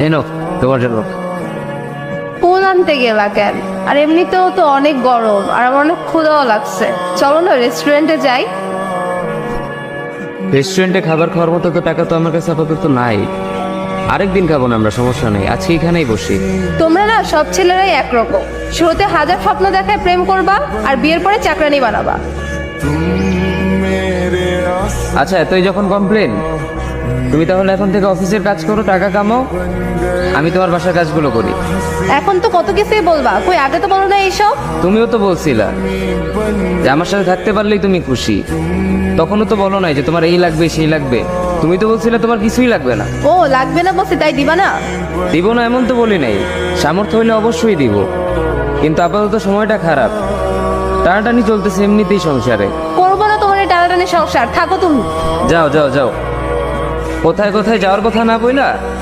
এনো তোমার জন্য। ফুল আনতে গেলা কেন? আর এমনিতেও তো অনেক গরম আর আমার অনেক ক্ষুধাও লাগছে। চলো না রেস্টুরেন্টে যাই। রেস্টুরেন্টে খাবার খাওয়ার মতো তো টাকা তো আমার কাছে আপাতত নাই। আরেকদিন খাবো না আমরা, সমস্যা নেই, আজকে এখানেই বসি। তোমরা না সব ছেলেরাই একরকম, শুরুতে হাজার স্বপ্ন দেখায় প্রেম করবা আর বিয়ের পরে চাকরানি বানাবা। আচ্ছা এতই যখন কমপ্লেন, তুমি তাহলে এখন থেকে অফিসের কাজ করো, টাকা কামাও, আমি তোমার বাসার কাজগুলো করি। এখন তো কত কিছুই বলবা, কই আগে তো বলো না এইসব। তুমিও তো বলছিলা যে আমার সাথে থাকতে পারলেই তুমি খুশি, তখনও তো বলো নাই যে তোমার এই লাগবে সেই লাগবে। তুমি তো বলছিলে তোমার কিছুই লাগবে না। ও লাগবে না বলছি তাই দিবা না? দিব না এমন তো বলি নাই, সামর্থ্য হইলে অবশ্যই দিব, কিন্তু আপাতত সময়টা খারাপ, টানাটানি চলতেছে এমনিতেই সংসারে। করবো না তোমার এই টানাটানি সংসার, থাকো তুমি। যাও যাও যাও, কোথায় কোথায় যাওয়ার কথা না বইলা